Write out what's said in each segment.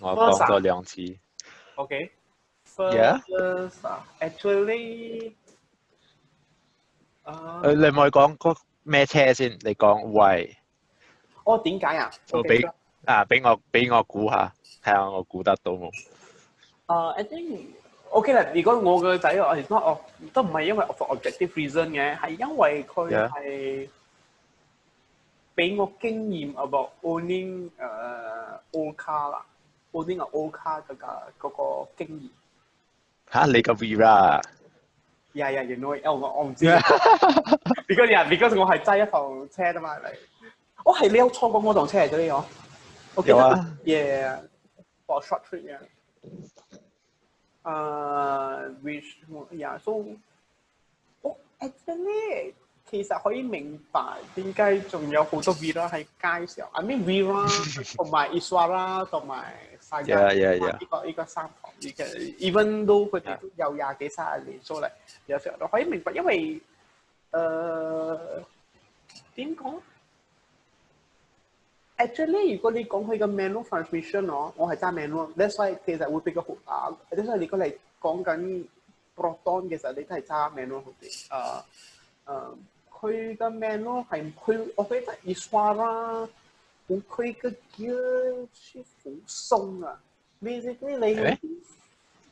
我講咗2次。OK。Yeah。Actually，你唔可以講嗰咩車先？你講喂。點解啊？就俾我估下，睇下我估得到冇？I think OK 啦。如果我個仔我都唔係因為 for objective reason 嘅，係因為佢係俾我經驗 about owning old car 啦，owning a old car 嗰個經驗。嚇你個 Vera。Yeah, you know it。我唔知。because 我係揸一趟車啫嘛，係你有坐過我趟車嚟咗呢個？有啊。Yeah, for a short trip, yeah. So actually 其實可以明白點解仲有好多 Vera 喺街上。I mean Vera 同埋 Iswara 同埋沙加呢個三堂，even 都佢哋都有20幾30年，所以有時候都可以明白，因為點講？Actually， 如果你講佢嘅 manual transmission，我係揸 manual，that's why 其實會比較複雜。that's why 你過嚟講緊 Proton 其實你都係揸 manual 好啲。佢嘅 manual 係我記得 Iswara 佢嘅 gear shift 好鬆啊。Basically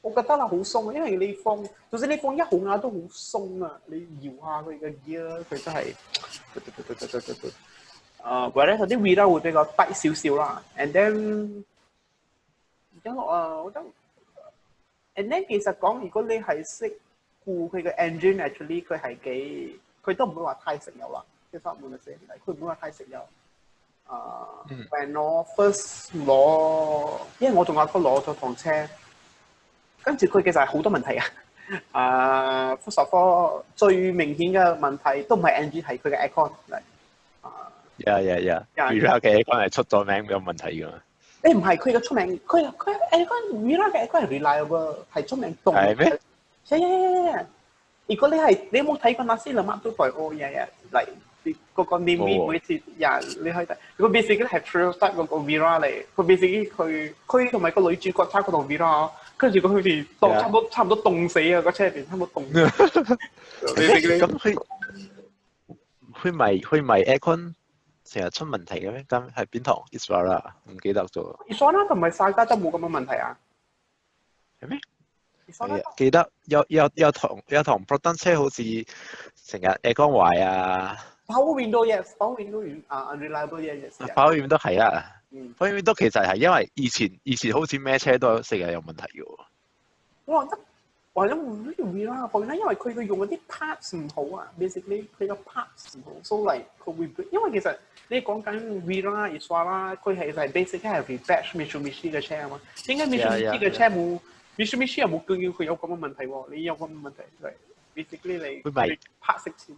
我覺得係好鬆，因為你放，就算你放1號瓦都好鬆啊！你搖下佢嘅 gear，佢真係。或者有啲 Vera 會比較低少少啦 ，and then 我覺得 ，and then 其實講，如果你係識顧佢嘅 engine，actually 佢都唔會話太食油啦。即係發滿嘅聲，佢唔會話太食油。when 我 first 攞，因為我同阿哥攞咗趟車，跟住佢其實係好多問題啊。first of all 最明顯嘅問題都唔係 engine， 係佢嘅 aircon 嚟。Vera 嘅 aircon 係出咗名有問題㗎嘛？唔係佢嘅出名，佢 aircon Vera 嘅 aircon 係 reliable， 係出名凍。係咩？如果你有冇睇過那些乜都代嚟嗰個 name 每次你可以睇，佢 basically 係 trail start 嗰個 Vera 嚟，佢 basically 佢同埋個女主角揸嗰套 Vera， 跟住佢好似差唔多凍死啊！個車入邊差唔多凍。咁佢咪 aircon 成日出問題嘅咩？咁係邊堂 Iswara 唔記得咗。Iswara 同埋沙加都冇咁嘅問題啊？係咩？記得有堂 Proton 車好似成日 aircon 壞啊。Power window yes，power window unreliable yes。Power window 都係啊。Power window 其實係因為以前好似咩車都成日有問題嘅喎。或者唔呢條 Vera 因為佢用嗰啲 parts 唔好啊 ，basically 佢個 parts 唔好 ，so like 佢會，因為其實你講緊 Vera、Iswara 佢係 basically 係 refresh Mitsubishi 嘅車啊嘛，點解 Mitsubishi 嘅車冇 Mitsubishi 又冇叫佢有咁嘅問題喎？你有咁嘅問題，basically 你佢咪 part 識錢，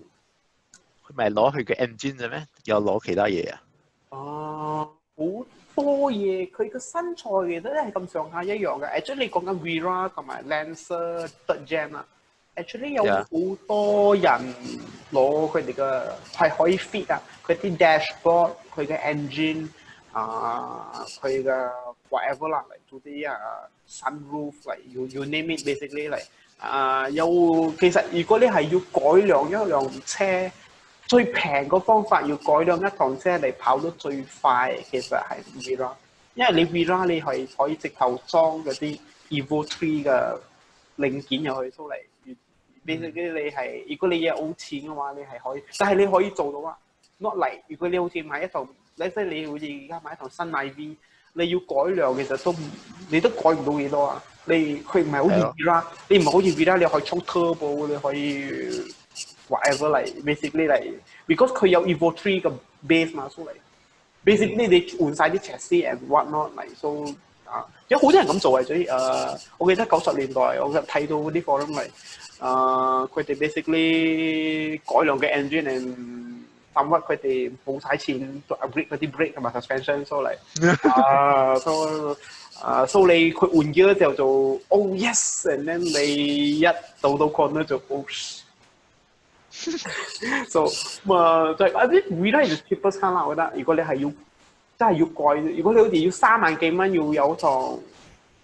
佢咪攞佢嘅 engine 啫咩？有攞其他嘢啊？好多嘢，佢個身材其實都係咁上下一樣嘅。actually 你講緊 Vera 同埋 Lancer Third Gen 啊 ，actually 有好多人攞佢哋嘅係可以 fit 啊，佢啲 dashboard、佢嘅 engine 佢嘅 whatever 啦，嚟做啲sunroof 嚟 you name it basically 嚟其實如果你係要改良一輛車。最平個方法要改良一趟車嚟跑得最快，其實係 Vera， 因為你 Vera 你係可以直頭裝嗰啲 Evo 3嘅零件入去出嚟。basically 你係如果你有錢嘅話，你係可以，但係你可以做到啊。not like 如果你好似買一套，你好似而家買一套新 IV， 你要改良其實你都改唔到幾多啊。佢唔係好似 Vera， 你唔係好似 Vera 你可以充 turbo， 你可以。whatever 嚟 basically 嚟 because 佢有 Evo 3嘅 base 嘛，所以 basically 你換晒啲 chassis and what not 嚟 so 有好多人咁做嘅，所以我記得90年代我睇到嗰啲 forum 嚟佢哋 basically 改良嘅 engine and 甚至佢哋冇晒錢做 upgrade 嗰啲 brake 同埋 suspension， 所以嚟so 你佢換機嘅時候就 oh yes and then 你一到 corner 就 oh so 就係啲 Vera 係 cheapest car 啦，我覺得如果你係要真係要貴。如果你好似要3萬幾蚊，要有堂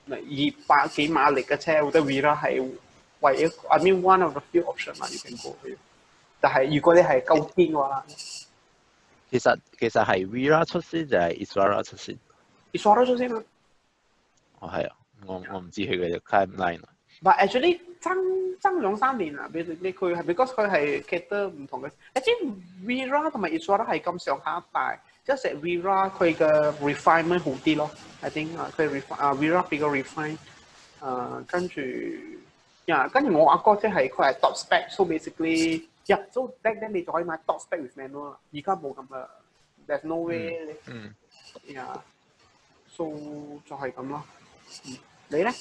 200幾馬力嘅車，我覺得 Vira 係唯一 I mean one of the few option 啦，you can go去。但係如果你係夠堅嘅話，其實係 Vira 出先就係 Iswara 出先。Iswara 出先啊？哦係啊，我唔知佢嘅 timeline。But actually 爭2-3年啊，你佢係 because 佢係 cater 唔同嘅。I think Vira 同埋 Iswara 係咁上下大，即係 Vira 佢嘅 refinement 好啲咯。I think 佢Vira 比較 refine。跟住我阿哥即係佢係 top spec，so basically。so back then 你就可以買 top spec with manual 啦，而家冇咁啦 ，there's no way。so 就係咁咯。你咧？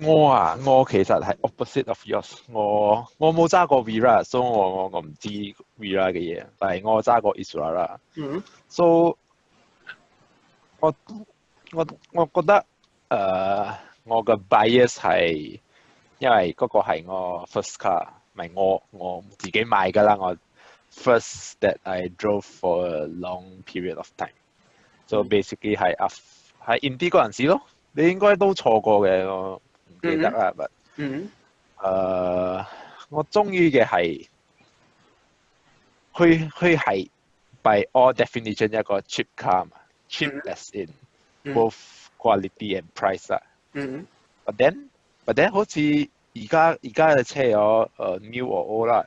我其實係 opposite of yours。我冇揸過 Vira， 所以我唔知 Vira 嘅嘢，但係我揸過 Iswara。so 我覺得我嘅 bias 係因為嗰個係我 first car。唔係我自己買㗎啦，我 first that I drove for a long period of time。So basically 係Indy 嗰陣時咯，你應該都錯過嘅，我唔記得啦。我中意嘅係佢係 by all definition 一個 cheap car 嘛，cheap as in both quality and price 啦。But then 好似而家嘅車有new or old 啦，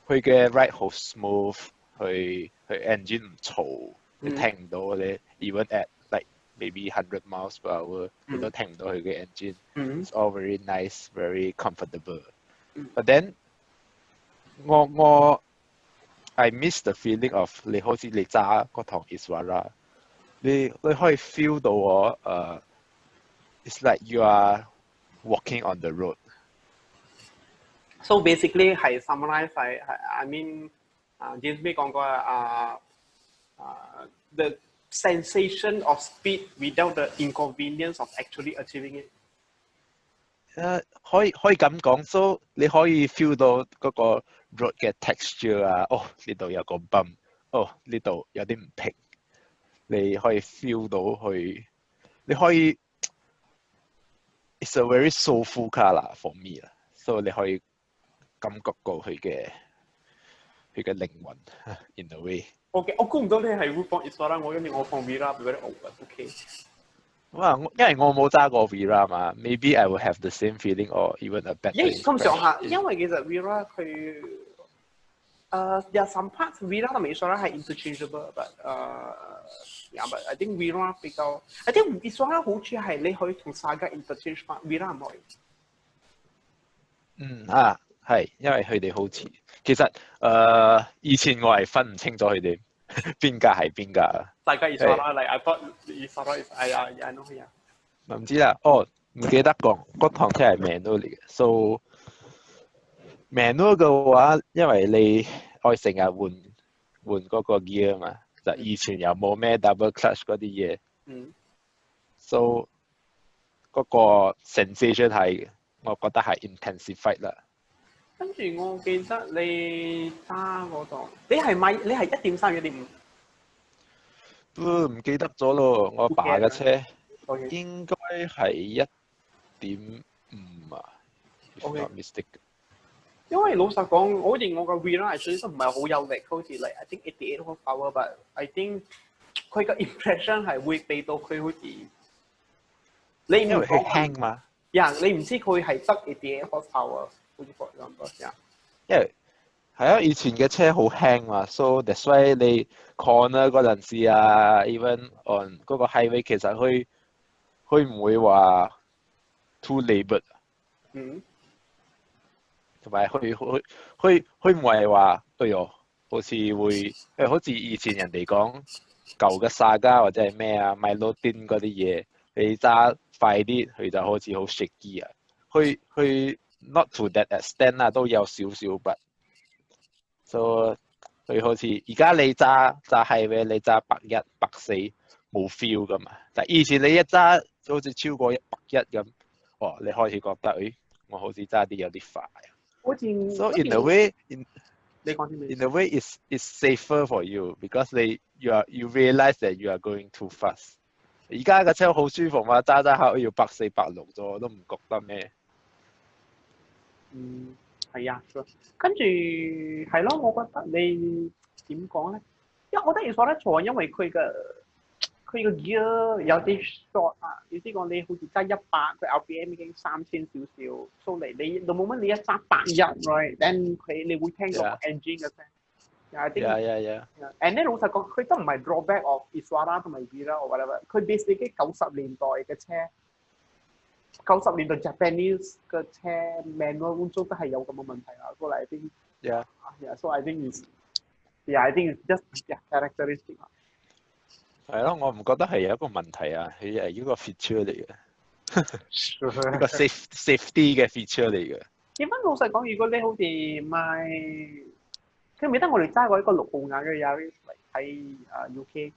佢嘅 ride 好 smooth，佢 engine 唔嘈，你聽唔到你 even at like maybe 100 miles per hour，你都聽唔到佢嘅 engine。It's all very nice, very comfortable。But then I miss the feeling of 你好似你揸嗰趟 Iswara， 你可以 feel 到it's like you are walking on the road。So basically 係 summarize 係 I mean James B 講過the sensation of speed without the inconvenience of actually achieving it。可以咁講 ，so 你可以 feel 到嗰個 road 嘅 texture 啊，呢度有個 bump， 呢度有啲唔平，你可以 feel 到佢，你可以 ，it's a very soulful car 啦 for me 啦，所以你可以感覺到佢嘅靈魂 in a way。OK， 我估唔到你係會放 Iswara， 我因為我放 Vira 比較 OK。因為我冇揸過 Vira 嘛 ，maybe I will have the same feeling or even a better impression。咁上下，因為其實 Vira 佢有 some parts Vira 同埋 Iswara 係 interchangeable，but but I think Vira 比較 ，I think Iswara 好處係你可以同 Saga interchange 翻 ，Vira 唔可以。係，因為佢哋好似，其實以前我係分唔清楚佢哋邊架係邊架。Saga Iswara like I thought Iswara is I know yeah。唔知啦，唔記得講嗰趟車係 manual 嚟嘅 ，so manual 嘅話，因為你可以成日換嗰個 gear 啊嘛，就以前又冇咩 double clutch 嗰啲嘢，so 嗰個 sensation 係，我覺得係 intensified 啦。跟住我記得你揸嗰度，你係 1.3 1.5？都唔記得咗咯，我爸嘅車應該係1.5啊 ，if not mistaken。因為老實講，好似我個 Vira 其實都唔係好有力，好似嚟 I think 88 horsepower，but I think 佢嘅 impression 係會俾到佢好似你唔因為佢輕嘛。你唔知佢係得88 horsepower。因為係啊，以前嘅車好輕嘛 ，so that's why 你 corner 嗰陣時啊 ，even on 嗰個 highway 其實佢唔會話 too laboured。同埋佢唔係話好似會好似以前人哋講舊嘅Saga或者係咩啊，Milo Tin嗰啲嘢，你揸快啲，佢就好似好 shaky 啊，佢。Not to that extent 啦，都有少少 but， so 佢好似而家你揸highway，你揸110、140冇 feel 噶嘛，但以前你一揸好似超過110咁，你開始覺得我好似揸啲有啲快。So in a way， in a way it's safer for you because you realize that you are going too fast。而家嘅車好舒服嘛，揸下要140、160咗，我都唔覺得咩。係啊，跟住係咯，我覺得你點講咧？因為我覺得要講得錯，因為佢個 gear 有啲 short 啊，意思講你好似揸100，佢 RPM 已經3000少少，所以你到 moment 你一揸81 right，then 你會聽到 engine 嘅聲。I think and then 老實講，佢都唔係 drawback of Iswara 同埋 Vira or whatever，佢 basically 90年代嘅車，90年代 Japanese 嘅車 manual 運作都係有咁嘅問題啦。So I think so I think it's just characteristic。係咯，我唔覺得係有一個問題啊，佢係一個 feature 嚟嘅，一個 safety 嘅 feature 嚟嘅。點解老實講，如果你好似賣，記唔記得我哋揸過一個6號眼嘅 Yaris 嚟喺UK，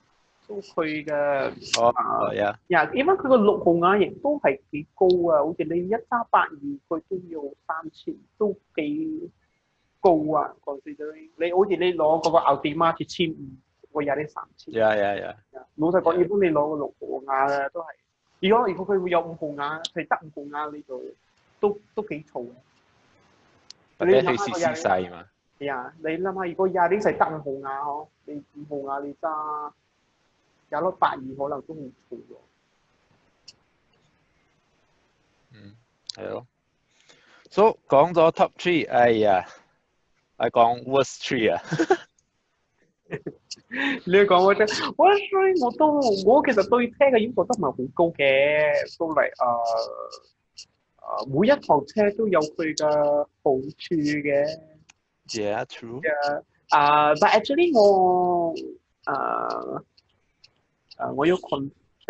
都佢嘅因為佢個6號眼亦都係幾高啊，好似你一揸82佢都要3000，都幾高啊。considering 你好似你攞嗰個 Altima 1500。會有啲3000。老實講，如果你攞個6號牙咧，都係。如果佢會有5號牙，佢得5號牙呢度都幾嘈嘅。你諗下個細嘛？係啊，你諗下，如果廿啲係得5號牙嗬，你5號牙你揸82可能都好嘈喎。係咯。So 講咗 top 3，哎呀，係講 worst 3啊。你講嗰隻，我其實對車嘅要求都唔係好高嘅，都嚟每一台車都有佢嘅好處嘅。Yeah, true. But actually 我要 confirm